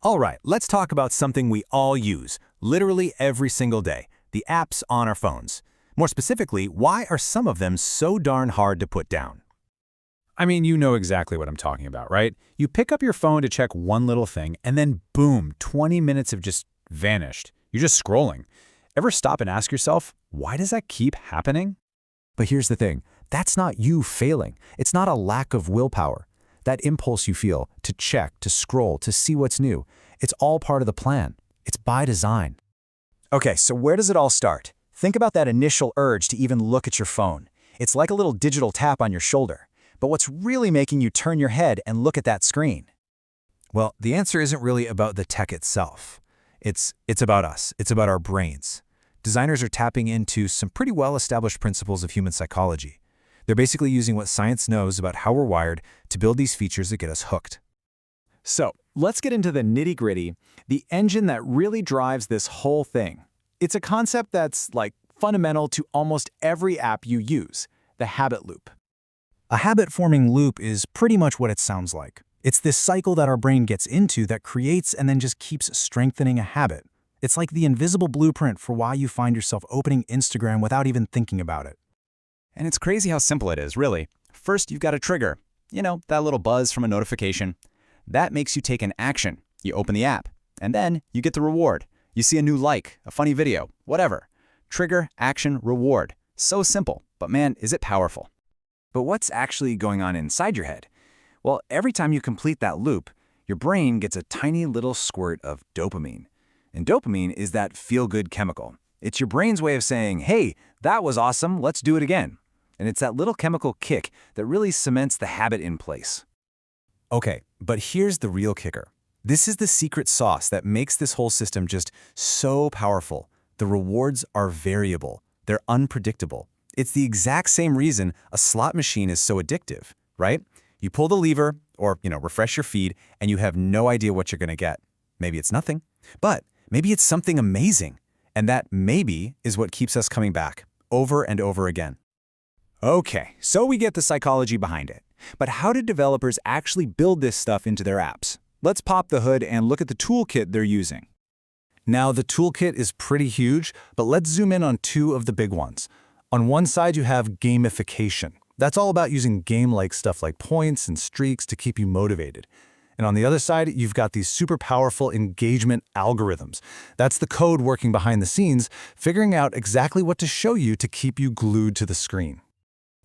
All right, let's talk about something we all use, literally every single day, the apps on our phones. More specifically, why are some of them so darn hard to put down? I mean, you know exactly what I'm talking about, right? You pick up your phone to check one little thing, and then boom, 20 minutes have just vanished. You're just scrolling. Ever stop and ask yourself, why does that keep happening? But here's the thing, that's not you failing. It's not a lack of willpower. That impulse you feel to check, to scroll, to see what's new, it's all part of the plan. It's by design. Okay, so where does it all start? Think about that initial urge to even look at your phone. It's like a little digital tap on your shoulder. But what's really making you turn your head and look at that screen? Well, the answer isn't really about the tech itself. It's about us. It's about our brains. Designers are tapping into some pretty well-established principles of human psychology. They're basically using what science knows about how we're wired to build these features that get us hooked. So, let's get into the nitty-gritty, the engine that really drives this whole thing. It's a concept that's, fundamental to almost every app you use, the habit loop. A habit-forming loop is pretty much what it sounds like. It's this cycle that our brain gets into that creates and then just keeps strengthening a habit. It's like the invisible blueprint for why you find yourself opening Instagram without even thinking about it. And it's crazy how simple it is, really. First, you've got a trigger. You know, that little buzz from a notification. That makes you take an action. You open the app, and then you get the reward. You see a new like, a funny video, whatever. Trigger, action, reward. So simple, but man, is it powerful. But what's actually going on inside your head? Well, every time you complete that loop, your brain gets a tiny little squirt of dopamine. And dopamine is that feel-good chemical. It's your brain's way of saying, hey, that was awesome, let's do it again. And it's that little chemical kick that really cements the habit in place. Okay, but here's the real kicker. This is the secret sauce that makes this whole system just so powerful. The rewards are variable. They're unpredictable. It's the exact same reason a slot machine is so addictive, right? You pull the lever or, refresh your feed and you have no idea what you're going to get. Maybe it's nothing, but maybe it's something amazing. And that maybe is what keeps us coming back over and over again. Okay, so we get the psychology behind it. But how did developers actually build this stuff into their apps? Let's pop the hood and look at the toolkit they're using. Now, the toolkit is pretty huge, but let's zoom in on two of the big ones. On one side, you have gamification. That's all about using game-like stuff like points and streaks to keep you motivated. And on the other side, you've got these super powerful engagement algorithms. That's the code working behind the scenes, figuring out exactly what to show you to keep you glued to the screen.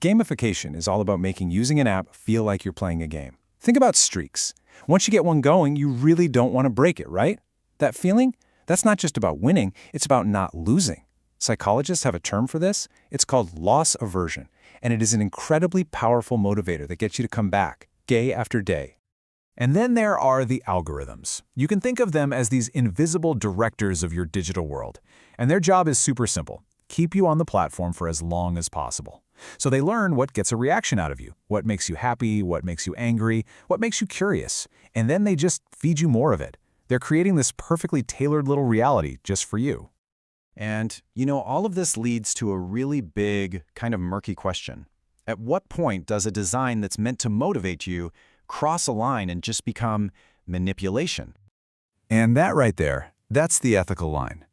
Gamification is all about making using an app feel like you're playing a game. Think about streaks. Once you get one going, you really don't want to break it, right? That feeling? That's not just about winning, it's about not losing. Psychologists have a term for this. It's called loss aversion, and it is an incredibly powerful motivator that gets you to come back, day after day. And then there are the algorithms. You can think of them as these invisible directors of your digital world. And their job is super simple. Keep you on the platform for as long as possible. So they learn what gets a reaction out of you, what makes you happy, what makes you angry, what makes you curious. And then they just feed you more of it. They're creating this perfectly tailored little reality just for you. And, all of this leads to a really big, kind of murky question. At what point does a design that's meant to motivate you cross a line and just become manipulation? And that right there, that's the ethical line.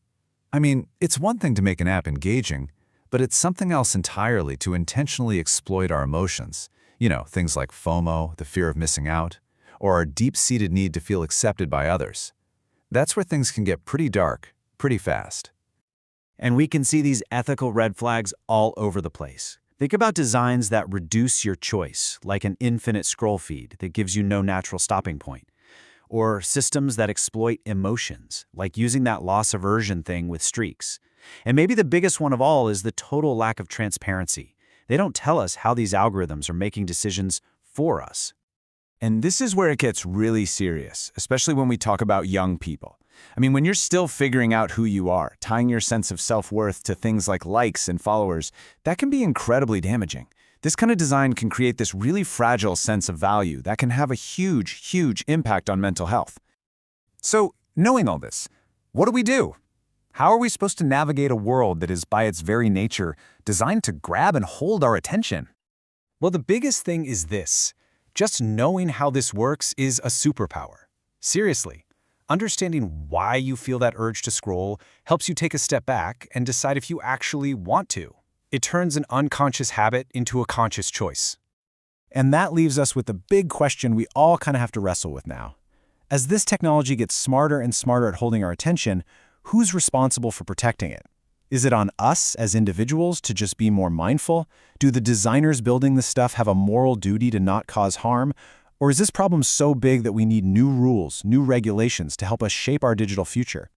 I mean, it's one thing to make an app engaging, but it's something else entirely to intentionally exploit our emotions. Things like FOMO, the fear of missing out, or our deep-seated need to feel accepted by others. That's where things can get pretty dark, pretty fast. And we can see these ethical red flags all over the place. Think about designs that reduce your choice, like an infinite scroll feed that gives you no natural stopping point. Or systems that exploit emotions, like using that loss aversion thing with streaks. And maybe the biggest one of all is the total lack of transparency. They don't tell us how these algorithms are making decisions for us. And this is where it gets really serious, especially when we talk about young people. I mean, when you're still figuring out who you are, tying your sense of self-worth to things like likes and followers, that can be incredibly damaging. This kind of design can create this really fragile sense of value that can have a huge, huge impact on mental health. So, knowing all this, what do we do? How are we supposed to navigate a world that is, by its very nature, designed to grab and hold our attention? Well, the biggest thing is this. Just knowing how this works is a superpower. Seriously. Understanding why you feel that urge to scroll helps you take a step back and decide if you actually want to. It turns an unconscious habit into a conscious choice. And that leaves us with the big question we all kind of have to wrestle with now. As this technology gets smarter and smarter at holding our attention, who's responsible for protecting it? Is it on us as individuals to just be more mindful? Do the designers building this stuff have a moral duty to not cause harm? Or is this problem so big that we need new rules, new regulations to help us shape our digital future?